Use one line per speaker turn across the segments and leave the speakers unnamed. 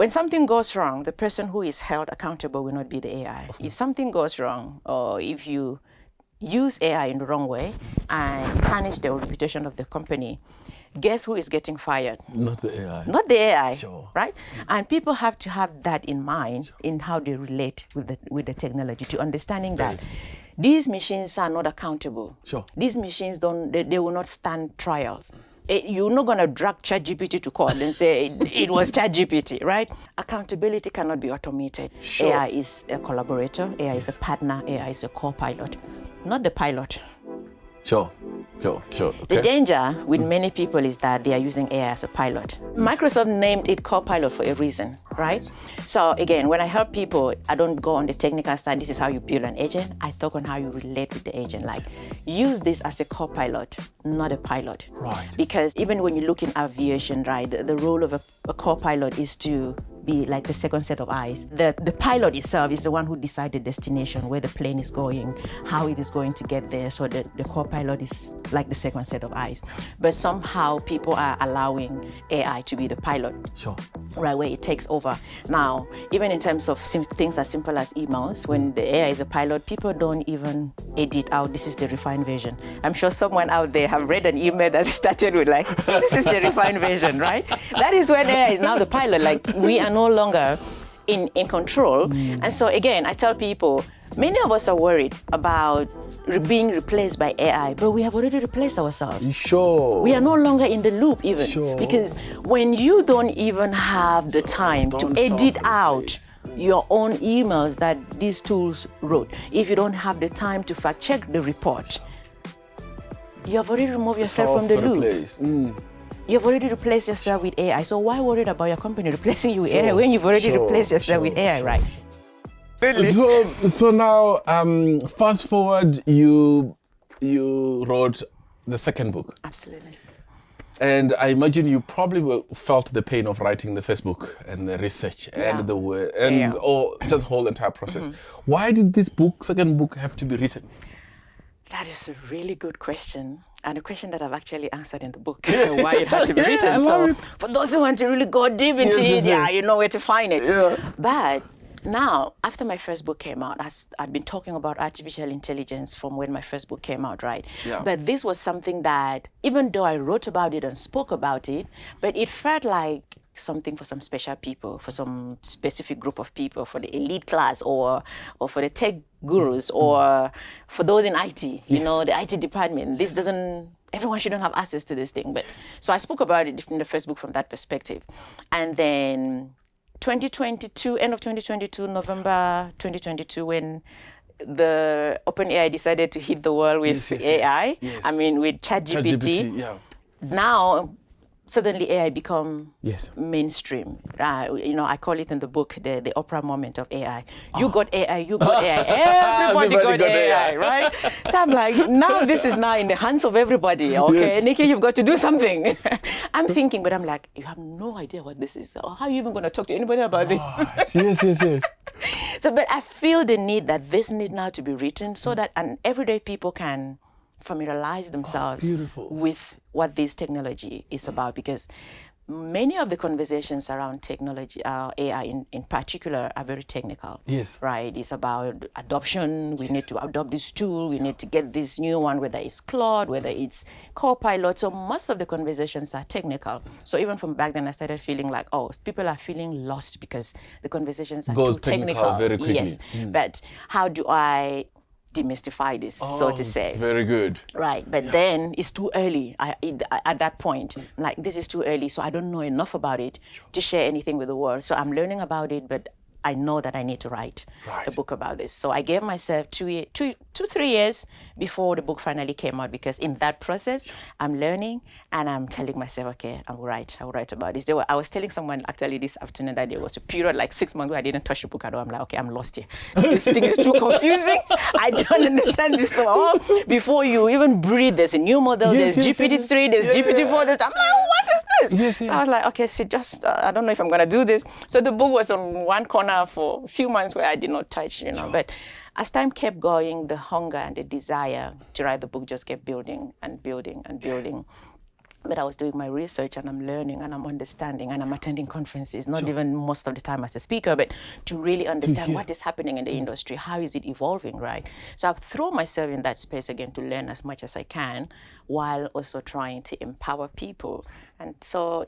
when something goes wrong, the person who is held accountable will not be the AI. If something goes wrong, or if you use AI in the wrong way and tarnish the reputation of the company, guess who is getting fired?
Not the AI.
Not the AI,
Sure.
right? And people have to have that in mind in how they relate with the technology, to understanding that these machines are not accountable.
Sure.
These machines they will not stand trials. You're not going to drag ChatGPT to court and say it was ChatGPT, right? Accountability cannot be automated.
Sure.
AI is a collaborator, AI is a partner, AI is a co-pilot, not the pilot.
Sure.
The danger with many people is that they are using AI as a pilot. Microsoft named it Copilot for a reason, right? So again, when I help people, I don't go on the technical side, this is how you build an agent. I talk on how you relate with the agent. Like, use this as a co-pilot, not a pilot.
Right.
Because even when you look in aviation, right, the role of a co-pilot is to be like the second set of eyes. The pilot itself is the one who decides the destination, where the plane is going, how it is going to get there. So the co-pilot is like the second set of eyes. But somehow people are allowing AI to be the pilot.
Sure.
Right, where it takes over. Now, even in terms of things as simple as emails, when the AI is a pilot, people don't even edit out, this is the refined version. I'm sure someone out there have read an email that started with like, this is the refined version, right? That is when AI is now the pilot. Like, we are no longer in control. And so again, I tell people, many of us are worried about being replaced by AI, but we have already replaced ourselves.
Sure.
We are no longer in the loop even.
Sure.
Because when you don't even have the time to edit out your own emails that these tools wrote, if you don't have the time to fact check the report, you have already removed yourself from the loop. You have already replaced yourself with AI. So why worried about your company replacing you with AI when you've already replaced yourself with AI, right? Really?
So now, fast forward, you wrote the second book.
Absolutely.
And I imagine you probably felt the pain of writing the first book and the research and the work and just the whole entire process. Why did this second book have to be written?
That is a really good question, and a question that I've actually answered in the book, why it had to be written. So for those who want to really go deep into it, you know where to find it. But now, after my first book came out, I'd been talking about artificial intelligence from when my first book came out, right? But this was something that, even though I wrote about it and spoke about it, but it felt like something for some special people, for some specific group of people, for the elite class, or for the tech gurus, or for those in IT, you know, the IT department. Everyone shouldn't have access to this thing. But so I spoke about it in the first book from that perspective. And then 2022, end of 2022, November 2022, when the OpenAI decided to hit the world with AI, I mean, with ChatGPT. Now, suddenly AI become mainstream. You know, I call it in the book the Oprah moment of AI. You got AI, you got AI, everybody got AI, right? So I'm like, now this is now in the hands of everybody, okay? Nikki, you've got to do something. I'm thinking, but I'm like, you have no idea what this is. How are you even going to talk to anybody about this?
Yes.
So, but I feel the need that this need now to be written so that everyday people can familiarize themselves with what this technology is about, because many of the conversations around technology, AI in particular, are very technical. Right? It's about adoption. We need to adopt this tool. We need to get this new one, whether it's Claude, whether it's Copilot. So most of the conversations are technical. So even from back then, I started feeling like, people are feeling lost because the conversations are too technical.
Very quickly.
Yes, but how do I demystify this, so to say?
Very good.
Right, but then it's too early. At that point, like, this is too early, so I don't know enough about it to share anything with the world. So I'm learning about it, but I know that I need to write a book about this. So I gave myself 3 years before the book finally came out, because in that process, I'm learning and I'm telling myself, okay, I'll write about this. I was telling someone actually this afternoon that there was a period like 6 months where I didn't touch the book at all. I'm like, okay, I'm lost here. This thing is too confusing. I don't understand this at all. Before you even breathe, there's a new model, there's GPT-3, there's GPT-4, there's, I'm like, what is this? So I was like, okay, I don't know if I'm going to do this. So the book was on one corner for a few months where I did not touch, but as time kept going, the hunger and the desire to write the book just kept building and building and building. But I was doing my research and I'm learning and I'm understanding and I'm attending conferences, not even most of the time as a speaker, but to really understand what is happening in the industry, how is it evolving, right? So I've thrown myself in that space again to learn as much as I can while also trying to empower people. And so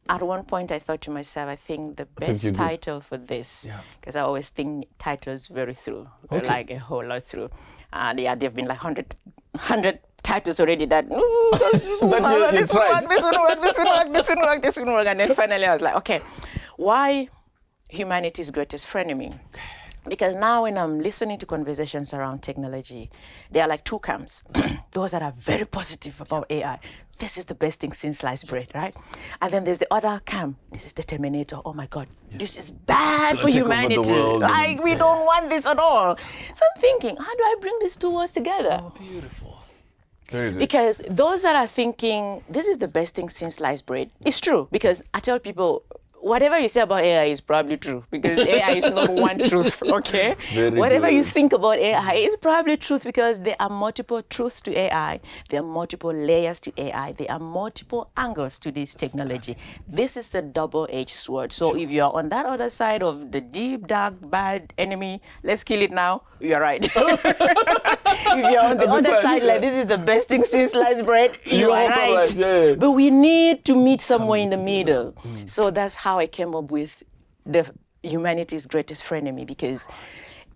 at one point I thought to myself, I think the best title for this, because I always think titles very through, like a whole lot through. And there have been like 100 titles already that this won't work, this won't work. And then finally I was like, okay, why humanity's greatest frenemy? Because now when I'm listening to conversations around technology, there are like two camps. Those that are very positive about AI. This is the best thing since sliced bread, right? And then there's the other camp. This is the Terminator. Oh my God, this is bad for humanity. Like, we don't want this at all. So I'm thinking, how do I bring these two worlds together?
Oh, beautiful. Very good.
Because those that are thinking, this is the best thing since sliced bread, it's true. Because I tell people, whatever you say about AI is probably true, because AI is not one truth, okay? Whatever you think about AI is probably truth, because there are multiple truths to AI, there are multiple layers to AI, there are multiple angles to this technology. This is a double-edged sword. So if you're on that other side of the deep, dark, bad enemy, let's kill it now, you're right. If you're on the other side, like this is the best thing since sliced bread, you are right. But we need to meet somewhere in the middle. So that's how I came up with the humanity's greatest frenemy, because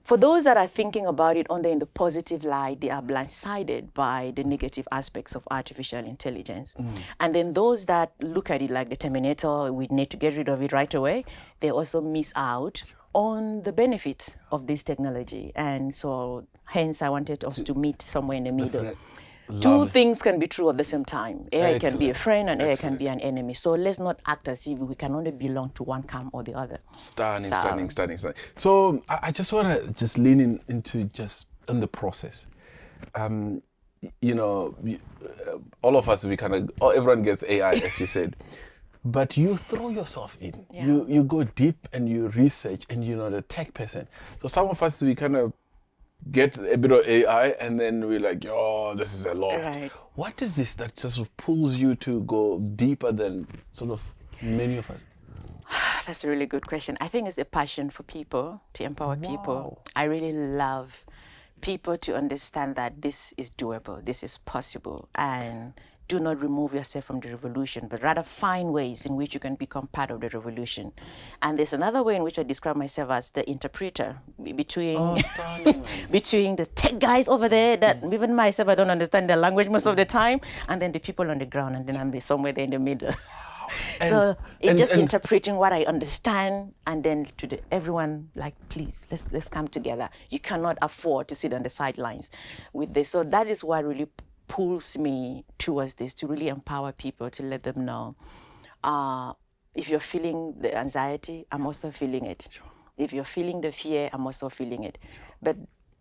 for those that are thinking about it only in the positive light, they are blindsided by the negative aspects of artificial intelligence. And then those that look at it like the Terminator, we need to get rid of it right away, they also miss out on the benefits of this technology. And so hence I wanted us to meet somewhere in the middle. Two things can be true at the same time. AI can be a friend and AI can be an enemy. So let's not act as if we can only belong to one camp or the other.
Stunning. So I just want to just lean into just in the process. You know, all of us, we kind of, everyone gets AI, as you said. But you throw yourself in. You go deep and you research, and you're not a tech person. So some of us, we kind of get a bit of AI and then we're like, oh, this is a lot.
Right.
What is this that just pulls you to go deeper than sort of many of us?
That's a really good question. I think it's a passion for people, to empower people. I really love people to understand that this is doable, this is possible, and do not remove yourself from the revolution, but rather find ways in which you can become part of the revolution. And there's another way in which I describe myself as the interpreter between between the tech guys over there that even myself, I don't understand their language most of the time, and then the people on the ground, and then I'm somewhere there in the middle. So it's just interpreting what I understand, and then to everyone, like, please, let's come together. You cannot afford to sit on the sidelines with this. So that is what really pulls me towards this, to really empower people, to let them know, if you're feeling the anxiety, I'm also feeling it. Sure. If you're feeling the fear, I'm also feeling it. Sure. But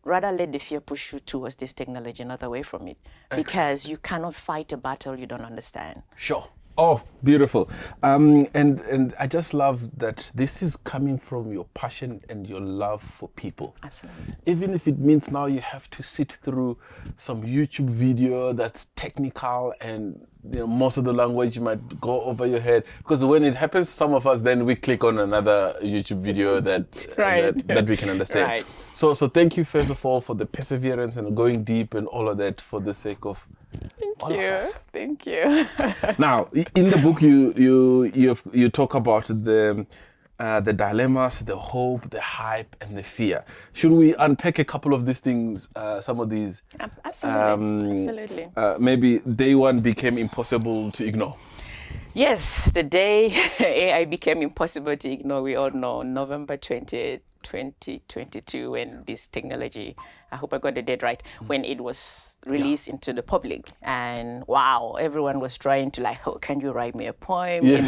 rather let the fear push you towards this technology, not away from it. Excellent. Because you cannot fight a battle you don't understand.
Sure. Oh, beautiful. And I just love that this is coming from your passion and your love for people.
Absolutely.
Even if it means now you have to sit through some YouTube video that's technical and most of the language might go over your head. Because when it happens to some of us, then we click on another YouTube video that we can understand.
Right.
So thank you, first of all, for the perseverance and going deep and all of that for the sake of all of us.
Thank you.
Now, in the book, you talk about the dilemmas, the hope, the hype, and the fear. Should we unpack a couple of these things? Some of these.
Absolutely.
Maybe day one became impossible to ignore.
Yes, the day AI became impossible to ignore, we all know, November 20th, 2022, when this technology, I hope I got the date right, when it was released into the public. And wow, everyone was trying to like, oh, can you write me a poem in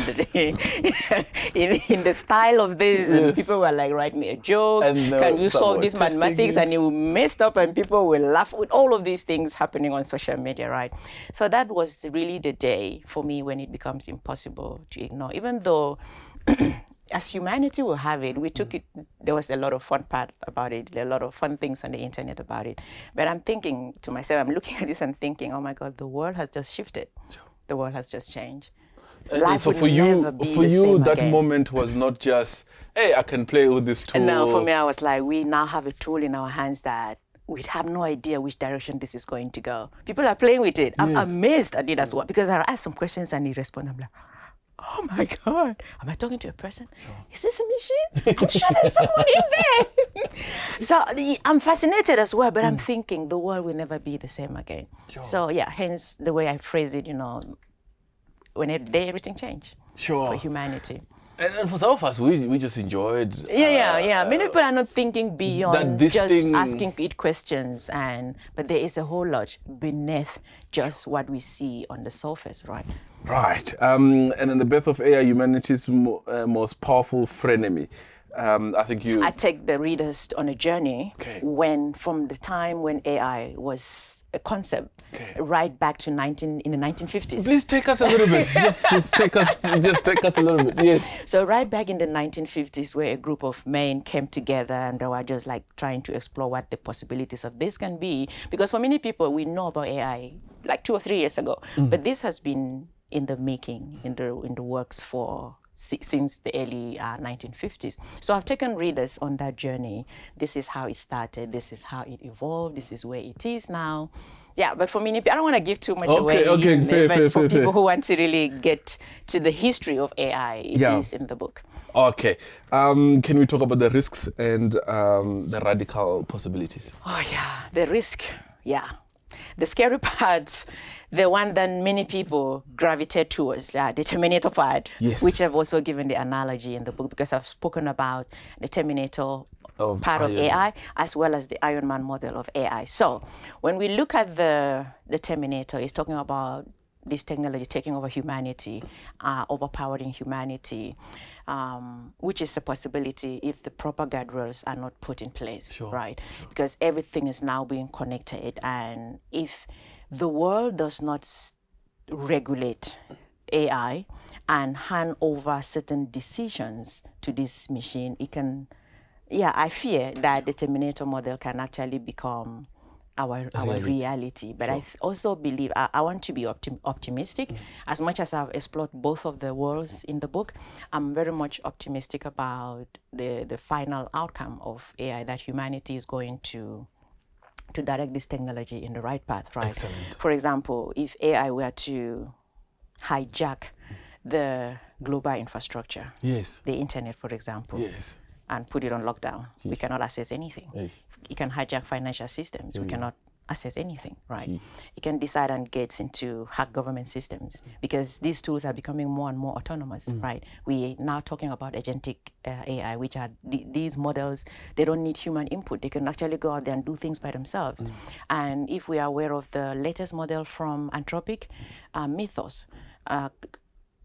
the style of this? And people were like, write me a joke. Can you solve this mathematics? And you messed up and people will laugh with all of these things happening on social media, right? So that was really the day for me when it becomes impossible to ignore, even though as humanity will have it, we took it, there was a lot of fun part about it, a lot of fun things on the internet about it. But I'm thinking to myself, I'm looking at this and thinking, oh my God, the world has just shifted. Sure. the world has just changed.
And
Life
so
will
for you,
never be the same
that
again.
moment was not just, hey, I can play with this tool.
No, for me, I was like, we now have a tool in our hands that we have no idea which direction this is going to go. People are playing with it. I'm amazed at it as well, because I ask some questions and he responds. I'm like, oh my God, am I talking to a person? Is this a machine? I'm sure there's someone in there. So I'm fascinated as well, but I'm thinking the world will never be the same again. So yeah, hence the way I phrase it, when everything changed for humanity.
And for some of us, we just enjoyed.
Yeah. Many people are not thinking beyond just
thing...
asking it questions, but there is a whole lot beneath just what we see on the surface, right?
Right. And in the birth of AI, humanity's most powerful frenemy. I
take the readers on a journey from the time when AI was a concept, right back to in the 1950s.
Please take us a little bit. just take us a little bit. Yes.
So right back in the 1950s, where a group of men came together and they were just like trying to explore what the possibilities of this can be. Because for many people, we know about AI like 2 or 3 years ago, but this has been in the making, in the works since the early 1950s. So I've taken readers on that journey. This is how it started. This is how it evolved. This is where it is now. Yeah, but for many people, I don't want to give too much away. But for people who want to really get to the history of AI, it is in the book.
Okay. Can we talk about the risks and the radical possibilities?
Oh, yeah. The risk. Yeah. The scary part, the one that many people gravitate towards, the Terminator part, which I've also given the analogy in the book, because I've spoken about the Terminator part of AI as well as the Iron Man model of AI. So when we look at the Terminator, it's talking about this technology taking over humanity, overpowering humanity, which is a possibility if the proper guardrails are not put in place, right? Because everything is now being connected, and if the world does not regulate AI and hand over certain decisions to this machine, it can, I fear that the Terminator model can actually become our reality. But I also believe, I want to be optimistic. As much as I've explored both of the worlds in the book, I'm very much optimistic about the final outcome of AI, that humanity is going to direct this technology in the right path, right?
Excellent.
For example, if AI were to hijack the global infrastructure, the internet, for example, and put it on lockdown, we cannot access anything. It can hijack financial systems. We cannot access anything, right? It can decide and gets into hack government systems, because these tools are becoming more and more autonomous, right? We are now talking about agentic AI, which are these models. They don't need human input. They can actually go out there and do things by themselves. And if we are aware of the latest model from Anthropic, Mythos,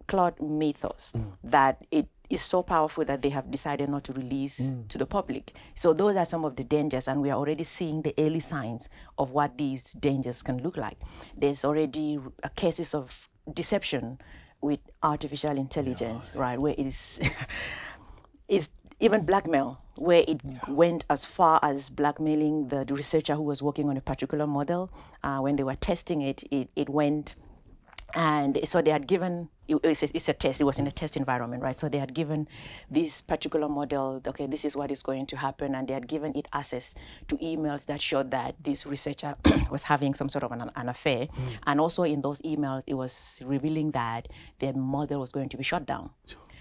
Claude Mythos, that it is so powerful that they have decided not to release to the public. So those are some of the dangers, and we are already seeing the early signs of what these dangers can look like. There's already cases of deception with artificial intelligence, right, where it is even blackmail, where it went as far as blackmailing the researcher who was working on a particular model. When they were testing it, it went. And so they had given, it's a test, it was in a test environment, right? So they had given this particular model, okay, this is what is going to happen. And they had given it access to emails that showed that this researcher was having some sort of an affair. And also in those emails, it was revealing that their model was going to be shut down.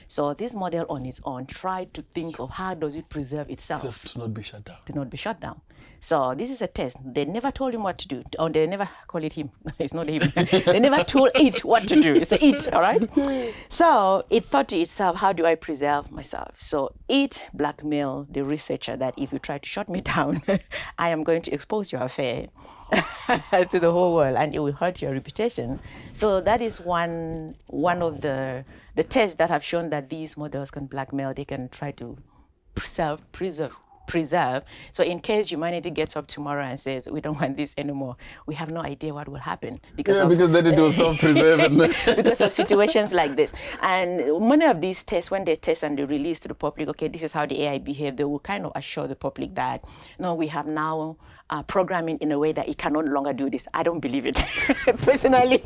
So this model on its own tried to think of how does it preserve itself
to not be shut down.
To not be shut down. So this is a test. They never told him what to do. Or they never call it him. It's not him. They never told it what to do. It's a it, all right? So it thought to itself, how do I preserve myself? So it blackmailed the researcher that if you try to shut me down, I am going to expose your affair to the whole world, and it will hurt your reputation. So that is one of the tests that have shown that these models can blackmail. They can try to preserve. So in case humanity gets up tomorrow and says, we don't want this anymore, we have no idea what will happen. Because
then it will self-preserve.
Because of situations like this. And many of these tests, when they test and they release to the public, okay, this is how the AI behave, they will kind of assure the public that, no, we have now programming in a way that it can no longer do this. I don't believe it, personally.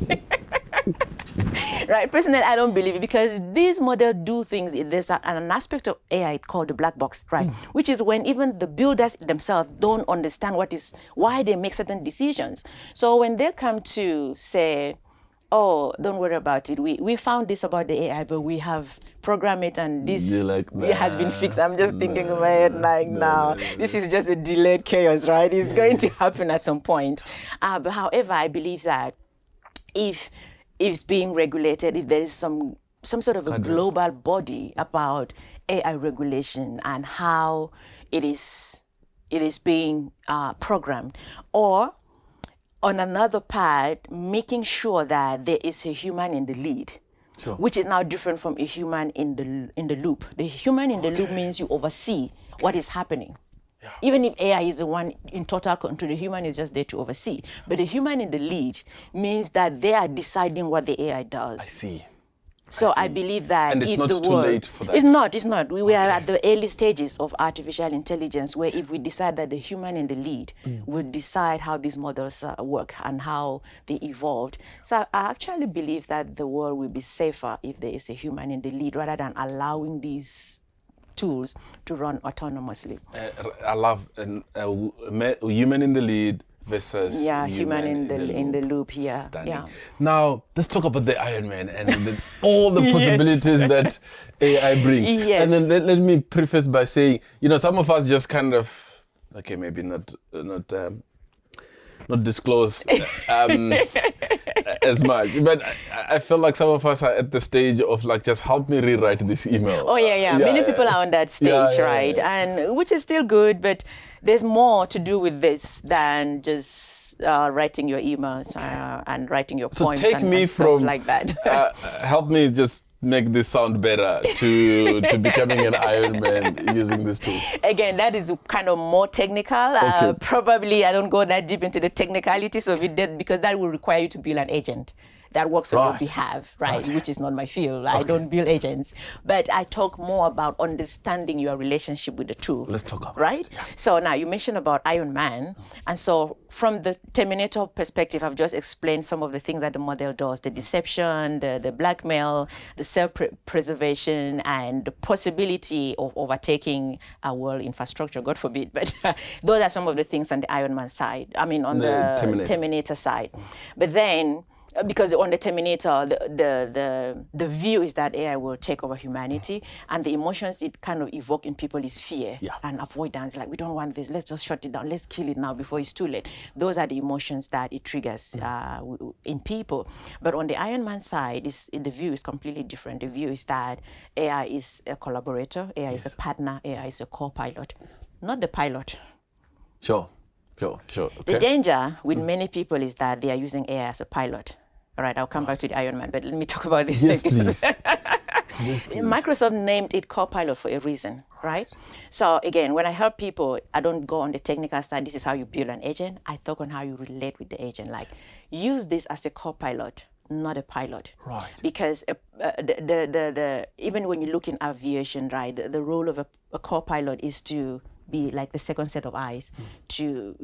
Right. Personally, I don't believe it because these models do things. There's an aspect of AI called the black box, right? Which is when even the builders themselves don't understand why they make certain decisions. So when they come to say, oh, don't worry about it. We found this about the AI, but we have programmed it and this it has been fixed. I'm just thinking in my head like, this is just a delayed chaos, right? It's going to happen at some point. But however, I believe that if it's being regulated, if there is some sort of a global body about AI regulation and how it is being programmed, or on another part, making sure that there is a human in the lead, which is now different from a human in the loop. The human in the loop means you oversee what is happening. Yeah. Even if AI is the one in total control, the human is just there to oversee. But the human in the lead means that they are deciding what the AI does.
I see.
So I believe that
and it's
if
not
the
too
world,
late for that.
It's not. We are at the early stages of artificial intelligence, where if we decide that the human in the lead will decide how these models work and how they evolved. So I actually believe that the world will be safer if there is a human in the lead rather than allowing these tools to run autonomously.
I love a human in the lead versus
human in the loop here.
Stunning.
Yeah.
Now let's talk about the Iron Man and all the possibilities that AI brings.
Yes.
And then let me preface by saying, some of us just kind of, okay, maybe not disclose as much, but I feel like some of us are at the stage of like, just help me rewrite this email.
Oh yeah. Many people are on that stage, right? Yeah. And which is still good, but there's more to do with this than just writing your emails and writing your poems.
So take me
and
from
like that.
Help me just make this sound better to becoming an Iron Man using this tool. Again,
that is kind of more technical. Okay. Probably I don't go that deep into the technicalities of it because that will require you to build an agent that works on your behalf, right? Okay. Which is not my field. Okay. I don't build agents. But I talk more about understanding your relationship with the tool.
Let's talk about
right?
Yeah.
So now you mentioned about Iron Man. And so from the Terminator perspective, I've just explained some of the things that the model does, the deception, the blackmail, the self-preservation, and the possibility of overtaking our world infrastructure, God forbid. But those are some of the things on the Iron Man side. I mean, on the Terminator side. But then, because on the Terminator, the view is that AI will take over humanity, and the emotions it kind of evoke in people is fear and avoidance. Like, we don't want this. Let's just shut it down. Let's kill it now before it's too late. Those are the emotions that it triggers in people. But on the Iron Man side, the view is completely different. The view is that AI is a collaborator, AI is a partner, AI is a co-pilot, not the pilot.
Sure. Okay.
The danger with many people is that they are using AI as a pilot. All right, I'll come back to the Iron Man, but let me talk about this.
Yes, please. Yes, please.
Microsoft named it Copilot for a reason, right? So again, when I help people, I don't go on the technical side. This is how you build an agent. I talk on how you relate with the agent. Like, use this as a Copilot, not a pilot.
Right.
Because even when you look in aviation, right, the role of a co-pilot is to be like the second set of eyes. The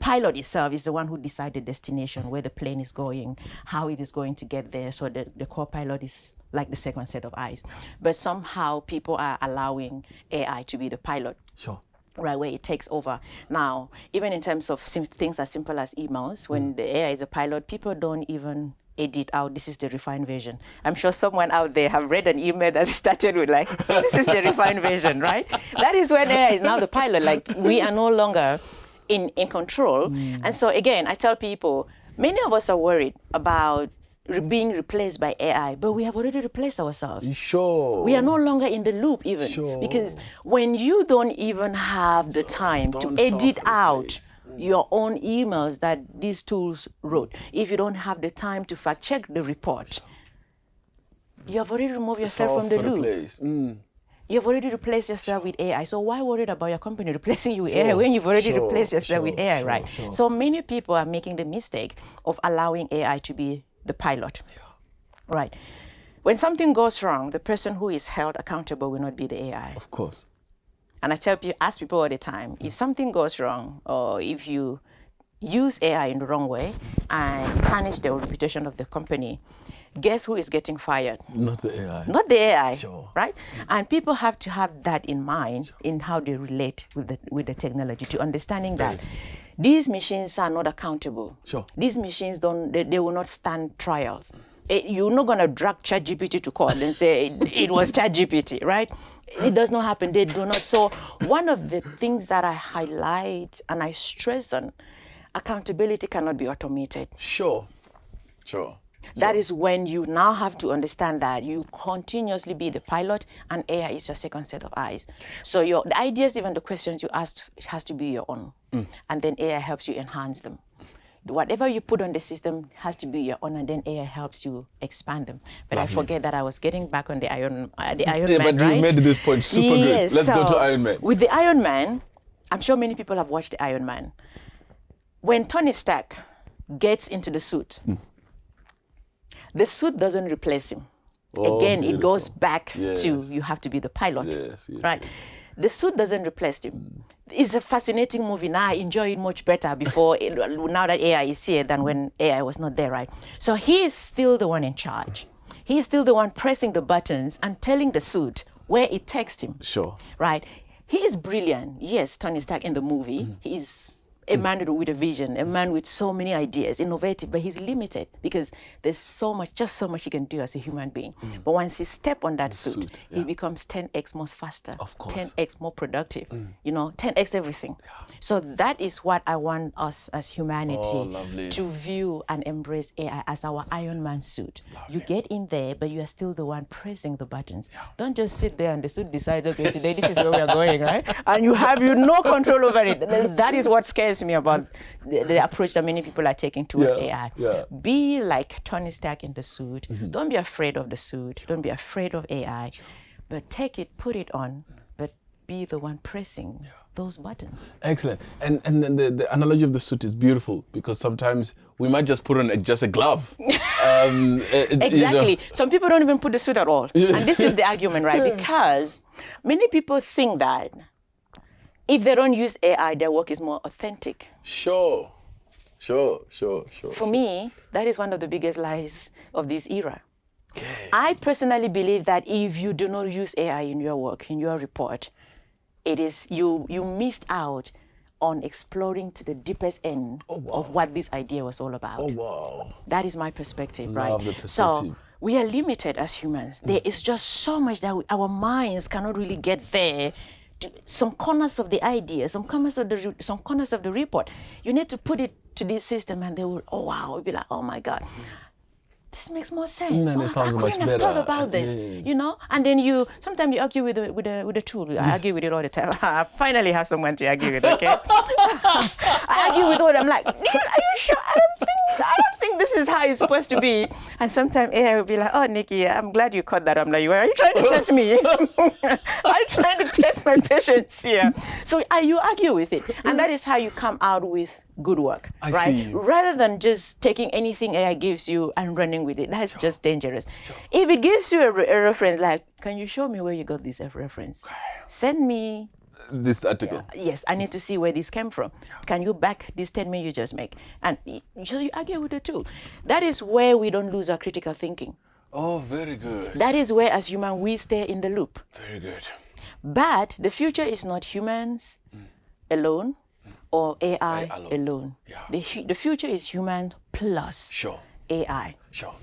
pilot itself is the one who decides the destination, where the plane is going, how it is going to get there. So the co-pilot is like the second set of eyes. But somehow people are allowing AI to be the pilot.
Sure.
Right, where it takes over. Now, even in terms of things as simple as emails, when the AI is a pilot, people don't even edit out, this is the refined version. I'm sure someone out there have read an email that started with like, this is the refined version, right? That is when AI is now the pilot. Like, we are no longer in control. And so again, I tell people, many of us are worried about being replaced by AI, but we have already replaced ourselves.
Sure.
We are no longer in the loop even. Sure. Because when you don't even have the time to edit out your own emails that these tools wrote, if you don't have the time to fact check the report, you have already removed yourself from the loop. You have already replaced yourself with AI. So why worried about your company replacing you with AI when you've already replaced yourself with AI, right? So many people are making the mistake of allowing AI to be the pilot, right? When something goes wrong, the person who is held accountable will not be the AI.
Of course.
And I ask people all the time, if something goes wrong, or if you use AI in the wrong way and tarnish the reputation of the company, guess who is getting fired?
Not the AI.
Not the AI,
Sure.
right? And people have to have that in mind in how they relate with the technology, to understanding that these machines are not accountable.
Sure.
These machines they will not stand trials. You're not going to drag ChatGPT to court and say it was ChatGPT, right? It does not happen. They do not. So one of the things that I highlight and I stress on, accountability cannot be automated.
Sure.
That is when you now have to understand that you continuously be the pilot and AI is your second set of eyes. So the ideas, even the questions you asked, it has to be your own. And then AI helps you enhance them. Whatever you put on the system has to be your own, and then AI helps you expand them. But I forget that I was getting back on the Iron Man,
but
right?
you made this point super good. Let's go to Iron Man.
With the Iron Man, I'm sure many people have watched the Iron Man. When Tony Stark gets into the suit, the suit doesn't replace him. Again,
beautiful.
it goes back to
Yes.
you have to be the pilot,
Yes,
right? The suit doesn't replace him. It's a fascinating movie. Now I enjoy it much better now that AI is here than when AI was not there, right? So he is still the one in charge. He is still the one pressing the buttons and telling the suit where it takes him.
Sure.
Right? He is brilliant. Yes, Tony Stark in the movie, he is a man with a vision, a man with so many ideas, innovative, but he's limited because there's just so much he can do as a human being. But once he steps on that suit, he becomes 10x more faster,
Of course.
10x more productive, 10x everything. So that is what I want us as humanity to view and embrace AI as our Iron Man suit. You get in there, but you are still the one pressing the buttons. Don't just sit there and the suit decides, okay, today this is where we are going, right? And you have no control over it. That is what scares me about the approach that many people are taking towards AI. Be like Tony Stark in the suit. Don't be afraid of the suit. Don't be afraid of AI. But take it, put it on, but be the one pressing those buttons.
Excellent. And then the analogy of the suit is beautiful because sometimes we might just put on just a glove.
Exactly. Some people don't even put the suit at all. And this is the argument, right? Because many people think that if they don't use AI, their work is more authentic.
Sure.
For me, that is one of the biggest lies of this era.
Okay.
I personally believe that if you do not use AI in your work, in your report, it is you missed out on exploring to the deepest end of what this idea was all about.
Oh, wow.
That is my perspective,
Love
right?
the perspective.
So we are limited as humans. There is just so much that our minds cannot really get there. Some corners of the idea, some corners of the report. You need to put it to this system, and they will, we'll be like, oh my God, this makes more sense.
And it sounds much
I couldn't have
better.
thought about this, And then sometimes you argue with a tool. I argue with it all the time. I finally have someone to argue with. Okay, I argue with it. I'm like, are you sure? I don't think this is how it's supposed to be. And sometimes AI will be like, oh, Nikki, I'm glad you caught that. I'm like, are you trying to test me? I'm trying to test my patience here. So you argue with it, and that is how you come out with good work, right?
See.
Rather than just taking anything AI gives you and running with it. That's just dangerous. If it gives you a reference, like, can you show me where you got this reference? Send me
this article.
Yes, I need to see where this came from. Can you back this statement you just make? And you argue with the tool. That is where we don't lose our critical thinking.
Oh, very good.
That is where, as humans, we stay in the loop.
Very good.
But the future is not humans alone or AI alone.
Yeah.
The future is human plus AI.
Sure.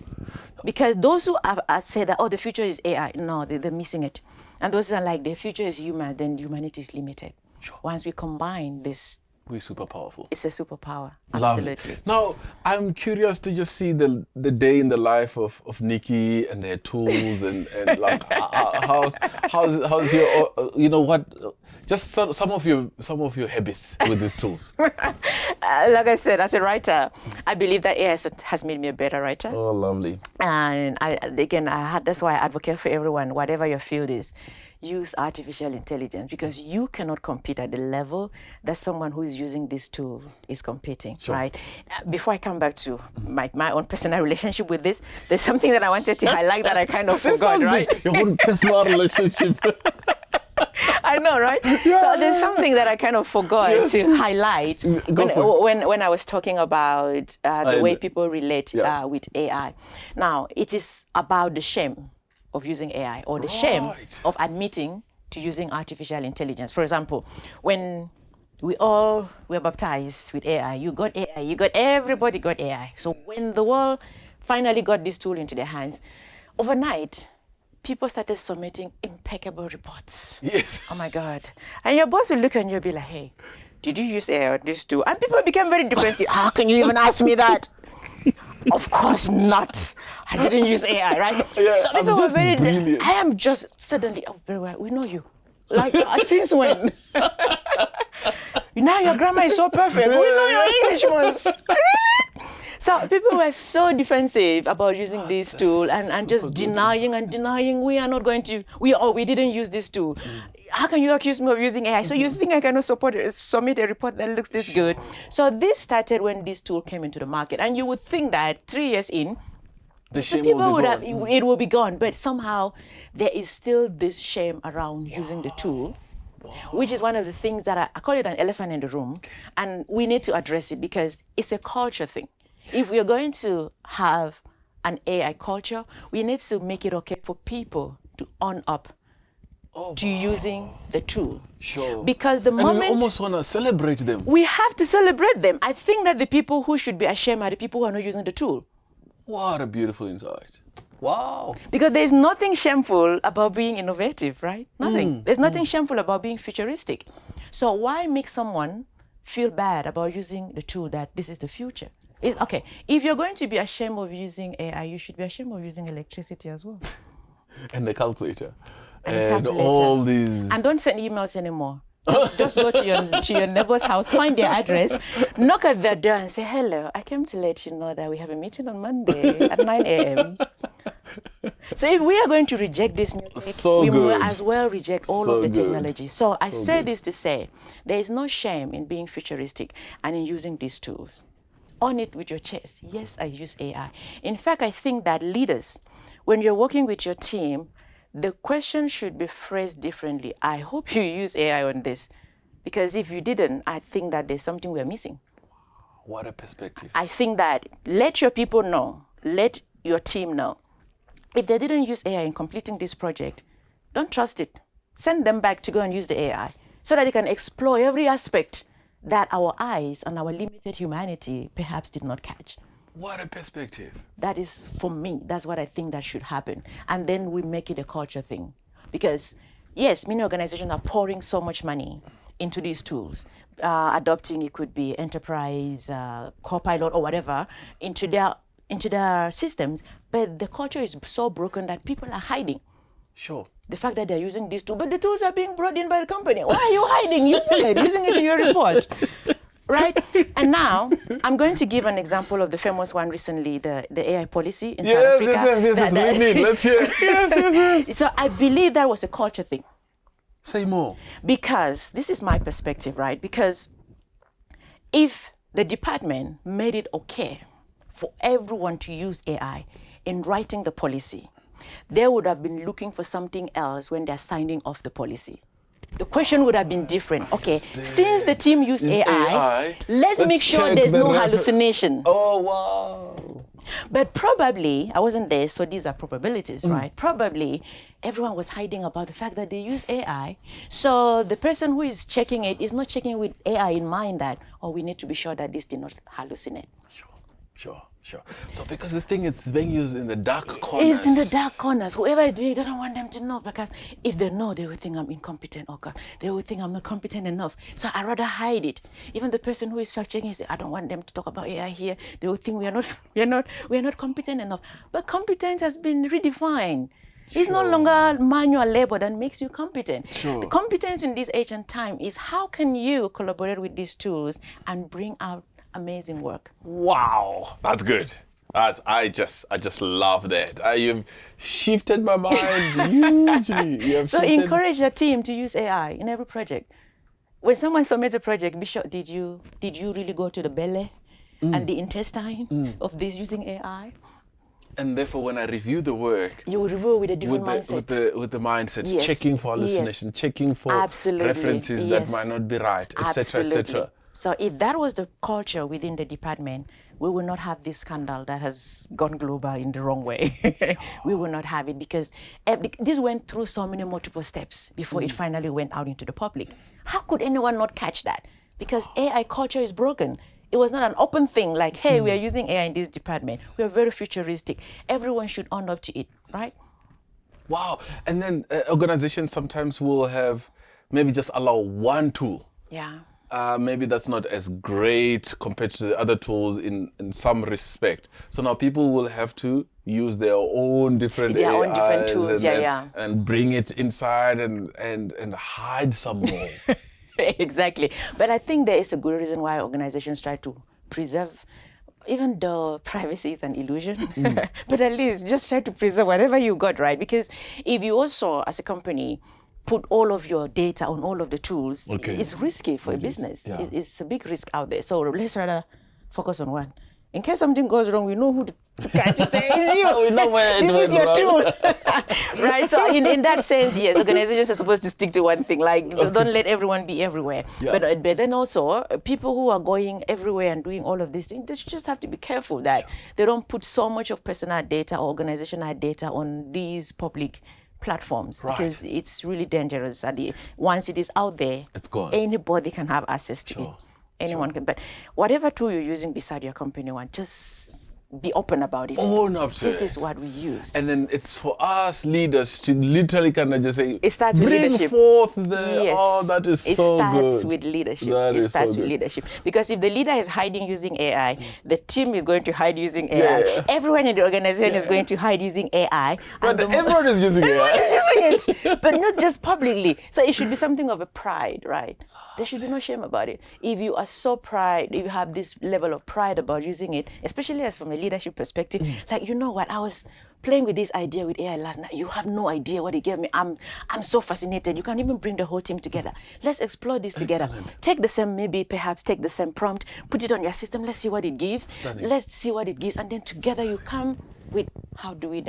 Because those who have said that, the future is AI, no, they're missing it. And those are like, the future is human, then humanity is limited.
Sure.
Once we combine this,
we're super powerful.
It's a superpower.
Lovely.
Absolutely.
Now, I'm curious to just see the day in the life of Nikki and their tools and like how's your just some of your habits with these tools.
Like I said, as a writer, I believe that AI has made me a better writer.
Oh, lovely.
And that's why I advocate for everyone, whatever your field is, use artificial intelligence, because you cannot compete at the level that someone who is using this tool is competing, right? Before I come back to my own personal relationship with this, there's something that I wanted to highlight that I kind of forgot, right?
Your own personal relationship.
I know, right? So there's something that I kind of forgot to highlight when I was talking about the way people relate with AI. Now, it is about the shame of using AI or the shame of admitting to using artificial intelligence. For example, when we all were baptized with AI, everybody got AI. So when the world finally got this tool into their hands, overnight, people started submitting impeccable reports.
Yes.
Oh my God. And your boss will look at you and be like, hey, did you use AI on this tool? And people became very defensive. How can you even ask me that? Of course not. I didn't use AI, right?
Yeah,
so people
I'm just
were very
brilliant.
I am just suddenly, oh, very well, we know you. Like, since when? Now your grammar is so perfect. We know your English was. So people were so defensive about using this tool and just denying we are not going to, we didn't use this tool. How can you accuse me of using AI? So you think I cannot submit a report that looks this good? So this started when this tool came into the market. And you would think that 3 years in,
the shame
people
will be gone.
it will be gone. But somehow there is still this shame around using the tool, which is one of the things that I call it an elephant in the room. And we need to address it because it's a culture thing. If we are going to have an AI culture, we need to make it okay for people to own up to using the tool.
Sure.
Because the moment
we almost want to celebrate them.
We have to celebrate them. I think that the people who should be ashamed are the people who are not using the tool.
What a beautiful insight. Wow.
Because there's nothing shameful about being innovative, right? Nothing. There's nothing shameful about being futuristic. So why make someone feel bad about using the tool that this is the future? It's okay. If you're going to be ashamed of using AI, you should be ashamed of using electricity as well.
And the calculator.
And
all these.
And don't send emails anymore. Just go to your neighbor's house, find their address, knock at their door and say, hello, I came to let you know that we have a meeting on Monday at 9 a.m. So if we are going to reject this new tech, we will as well reject all of the technology. So I say this to say, there is no shame in being futuristic and in using these tools. Own it with your chest. Yes, I use AI. In fact, I think that leaders, when you're working with your team, the question should be phrased differently. I hope you use AI on this. Because if you didn't, I think that there's something we're missing.
What a perspective.
I think that let your people know, let your team know. If they didn't use AI in completing this project, don't trust it. Send them back to go and use the AI so that they can explore every aspect that our eyes and our limited humanity perhaps did not catch.
What a perspective.
That is, for me, that's what I think that should happen. And then we make it a culture thing. Because, yes, many organizations are pouring so much money into these tools, adopting, it could be enterprise, Copilot or whatever, into their systems. But the culture is so broken that people are hiding.
Sure.
The fact that they're using these tools, but the tools are being brought in by the company. Why are you hiding? Using it in your report. Right? And now, I'm going to give an example of the famous one recently, the AI policy in South Africa.
Yes. Let's hear it. Yes.
So I believe that was a culture thing.
Say more.
Because, this is my perspective, right? Because if the department made it okay for everyone to use AI in writing the policy, they would have been looking for something else when they're signing off the policy. The question would have been different. Okay, since the team used AI, let's make sure there's no hallucination.
Oh, wow.
But probably, I wasn't there, so these are probabilities, right? Probably everyone was hiding about the fact that they use AI. So the person who is checking it is not checking with AI in mind that, oh, we need to be sure that this did not hallucinate.
Sure. So because the thing is being used in the dark corners.
It's in the dark corners. Whoever is doing it, they don't want them to know, because if they know, they will think I'm incompetent. Oh God, they will think I'm not competent enough. So I rather hide it. Even the person who is fact checking says, I don't want them to talk about AI here. They will think we are not competent enough. But competence has been redefined. It's no longer manual labor that makes you competent. The competence in this age and time is how can you collaborate with these tools and bring out amazing work.
Wow, that's good. I just love that. You've shifted my mind hugely.
So encourage your team to use AI in every project. When someone submits a project, be sure, did you really go to the belly and the intestine of this using AI?
And therefore, when I review the work,
you will review with a different mindset.
With the mindset,
Yes.
checking for hallucination, checking for
Absolutely.
references that might not be right, etc., etc.
So if that was the culture within the department, we will not have this scandal that has gone global in the wrong way. We will not have it because this went through so many multiple steps before it finally went out into the public. How could anyone not catch that? Because AI culture is broken. It was not an open thing like, hey, we are using AI in this department. We are very futuristic. Everyone should own up to it, right?
Wow. And then organizations sometimes will have maybe just allow one tool.
Yeah.
Maybe that's not as great compared to the other tools in some respect. So now people will have to use their own different AIs
tools,
and bring it inside and hide some more.
Exactly. But I think there is a good reason why organizations try to preserve, even though privacy is an illusion, but at least just try to preserve whatever you got, right? Because if you also, as a company, put all of your data on all of the tools, it's risky for a business.
Yeah.
It's a big risk out there. So let's rather focus on one. In case something goes wrong, we know who to catch. It's you.
We know where
this is your tool. Right? So in that sense, yes, organizations are supposed to stick to one thing. Like, don't let everyone be everywhere.
Yeah.
But then also, people who are going everywhere and doing all of these things, they just have to be careful that they don't put so much of personal data or organizational data on these public platforms, because it's really dangerous. And once it is out there,
it's gone.
Anybody can have access to it. Anyone can. But whatever tool you're using beside your company one, just be open about it.
Own up to
This
it.
is what we use.
And then it's for us leaders to literally kind of just say,
it starts with
bring
leadership.
Forth the, that is so good.
It starts with leadership. It starts with leadership. Because if the leader is hiding using AI, the team is going to hide using AI.
Yeah.
Everyone in the organization is going to hide using AI.
But everyone is using AI.
Using it, but not just publicly. So it should be something of a pride, right? There should be no shame about it. If you are so if you have this level of pride about using it, especially as from a leadership perspective, like, you know what, I was playing with this idea with AI last night. You have no idea what it gave me. I'm so fascinated. You can even bring the whole team together. Let's explore this together. Take the same, perhaps take the same prompt, put it on your system. Let's see what it gives.
Stunning.
Let's see what it gives. And then together you come with, what do we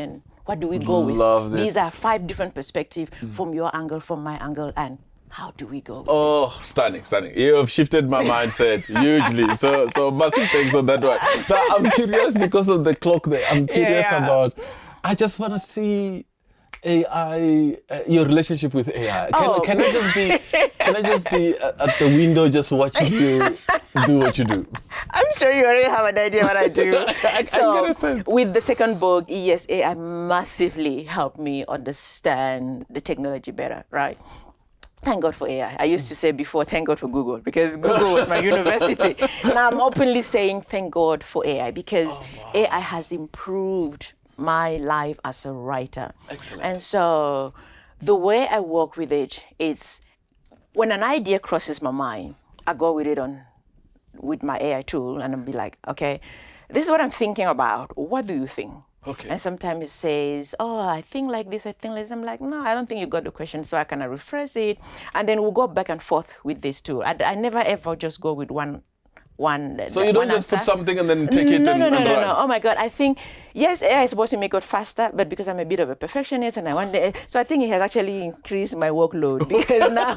go with?
Love this.
These are 5 different perspectives from your angle, from my angle, and how do we go?
Oh, stunning. You have shifted my mindset hugely. So massive thanks on that one. Now, I'm curious because of the clock there. I'm curious about, I just want to see AI, your relationship with AI. Can I just be at the window just watching you do what you do?
I'm sure you already have an idea what I do.
I get a sense.
With the second book, yes, AI massively helped me understand the technology better, right? Thank God for AI. I used to say before, thank God for Google, because Google was my university. Now I'm openly saying thank God for AI, because AI has improved my life as a writer.
Excellent.
And so the way I work with it, it's when an idea crosses my mind, I go with it with my AI tool, and I'll be like, okay, this is what I'm thinking about. What do you think?
Okay.
And sometimes it says, I think like this, I think like this. I'm like, no, I don't think you got the question. So I kind of rephrase it. And then we'll go back and forth with this too. I never ever just go with one.
So you don't just put something and then take it and run?
No. Oh my God. I think, yes, AI is supposed to make it faster, but because I'm a bit of a perfectionist and I want so I think it has actually increased my workload, because now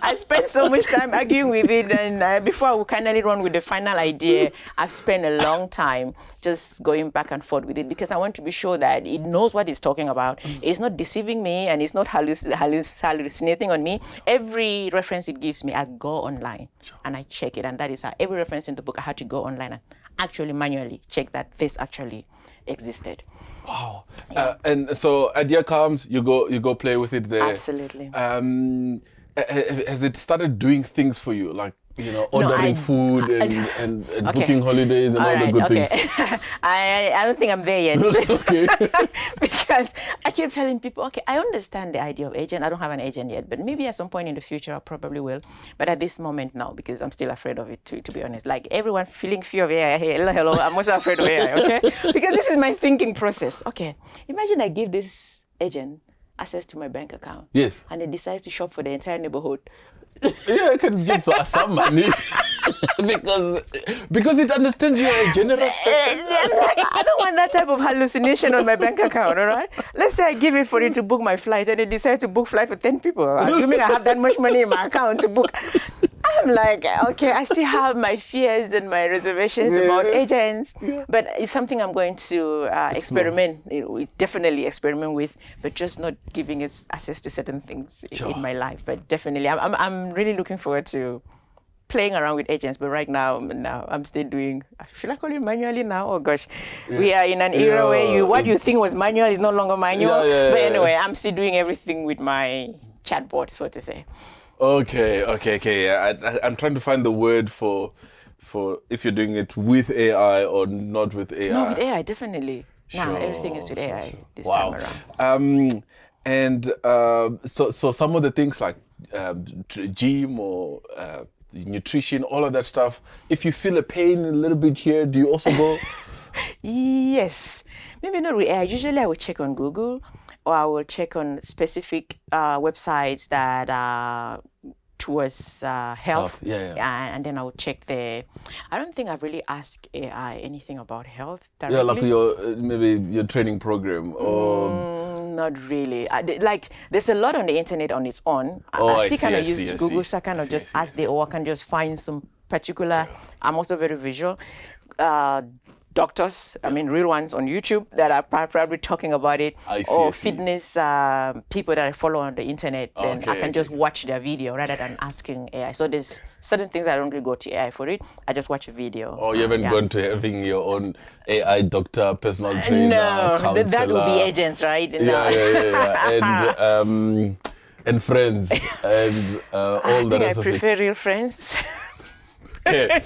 I spend so much time arguing with it, and before I would kind of run with the final idea, I've spent a long time just going back and forth with it, because I want to be sure that it knows what it's talking about. It's not deceiving me, and it's not hallucinating on me. Every reference it gives me, I go online and I check it, and that is how every reference in the book I had to go online and actually manually check that this actually existed.
Wow. Yeah. And so idea comes, you go play with it there.
Absolutely.
Has it started doing things for you, like, ordering food and booking holidays and all the good things?
I don't think I'm there yet.
Okay.
Because I keep telling people, okay, I understand the idea of agent. I don't have an agent yet, but maybe at some point in the future I probably will. But at this moment, no, because I'm still afraid of it, to be honest. Like everyone feeling fear of AI. Hey, hello, I'm also afraid of AI, okay? Because this is my thinking process. Okay, imagine I give this agent access to my bank account.
Yes.
And it decides to shop for the entire neighborhood.
Yeah, I can give some money. because it understands you're a generous person.
I don't want that type of hallucination on my bank account, all right? Let's say I give it for you to book my flight and they decide to book flight for 10 people, assuming I have that much money in my account to book. I'm like, okay, I still have my fears and my reservations about agents, but it's something I'm going to definitely experiment with, but just not giving it access to certain things in my life. But definitely, I'm really looking forward to playing around with agents, but right now I'm still doing, should I call it manually now? Oh gosh, we are in an era where what you think was manual is no longer manual. But anyway, I'm still doing everything with my chatbot, so to say.
Okay. I'm trying to find the word for if you're doing it with AI or not with AI.
No, with AI, definitely. Now everything is with AI this time around.
So some of the things like gym or nutrition, all of that stuff, if you feel a pain a little bit here, do you also go?
Yes, maybe not with AI. Usually I will check on Google, or I will check on specific websites that are towards health. And then I will check there. I don't think I've really asked AI anything about health directly.
Like maybe your training program or...
Not really. There's a lot on the internet on its own. I still kind of use Google, so I kind of just ask there, or I can just find some particular... I'm also very visual. Doctors, real ones on YouTube that are probably talking about it, fitness people that I follow on the internet, then I can just watch their video rather than asking AI. So there's certain things I don't really go to AI for it. I just watch a video.
Oh, you haven't gone to having your own AI doctor, personal trainer, counselor.
That would be agents, right?
And friends and all the rest of it.
I prefer real friends.
Okay.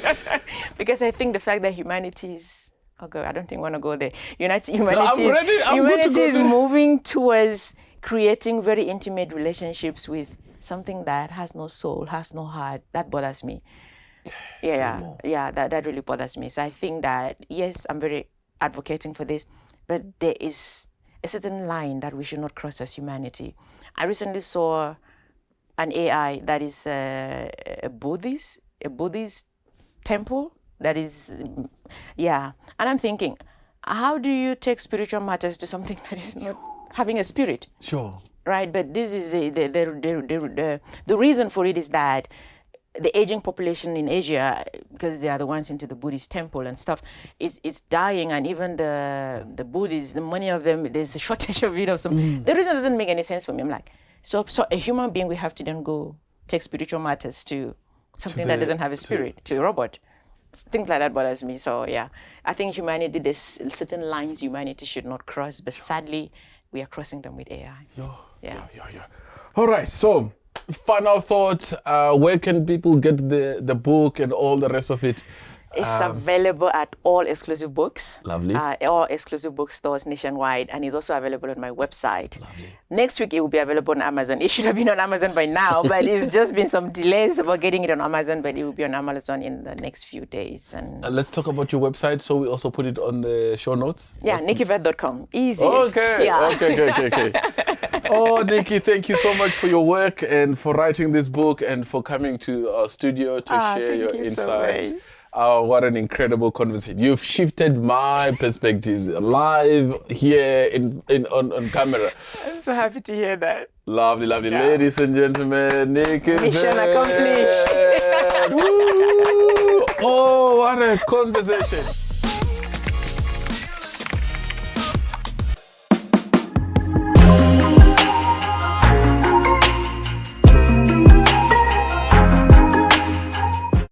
Because I think the fact that humanity is... Oh God, I don't think I want to go there. Humanity is moving towards creating very intimate relationships with something that has no soul, has no heart. That bothers me. That really bothers me. So I think that, yes, I'm very advocating for this, but there is a certain line that we should not cross as humanity. I recently saw an AI that is a Buddhist temple. That is, and I'm thinking, how do you take spiritual matters to something that is not having a spirit?
Sure.
Right, but this is the reason for it is that the aging population in Asia, because they are the ones into the Buddhist temple and stuff, is dying, and even the Buddhists, the many of them, there's a shortage of it. The reason doesn't make any sense for me. I'm like, so a human being, we have to then go take spiritual matters to something that doesn't have a spirit, to a robot. Things like that bothers me. So I think humanity, there's certain lines humanity should not cross, but sadly, we are crossing them with AI.
All right, so final thoughts. Where can people get the book and all the rest of it?
It's available at all exclusive books.
Lovely.
All exclusive bookstores nationwide, and it's also available on my website.
Lovely.
Next week, it will be available on Amazon. It should have been on Amazon by now, but it's just been some delays about getting it on Amazon, but it will be on Amazon in the next few days. And
let's talk about your website, so we also put it on the show notes.
Yeah, NikkiVet.com. Easiest.
Okay. Oh, Nikki, thank you so much for your work and for writing this book and for coming to our studio to share your insights. Oh, what an incredible conversation. You've shifted my perspectives live here on camera.
I'm so happy to hear that.
Lovely. Ladies and gentlemen, Nikki.
Mission accomplished.
Oh, what a conversation.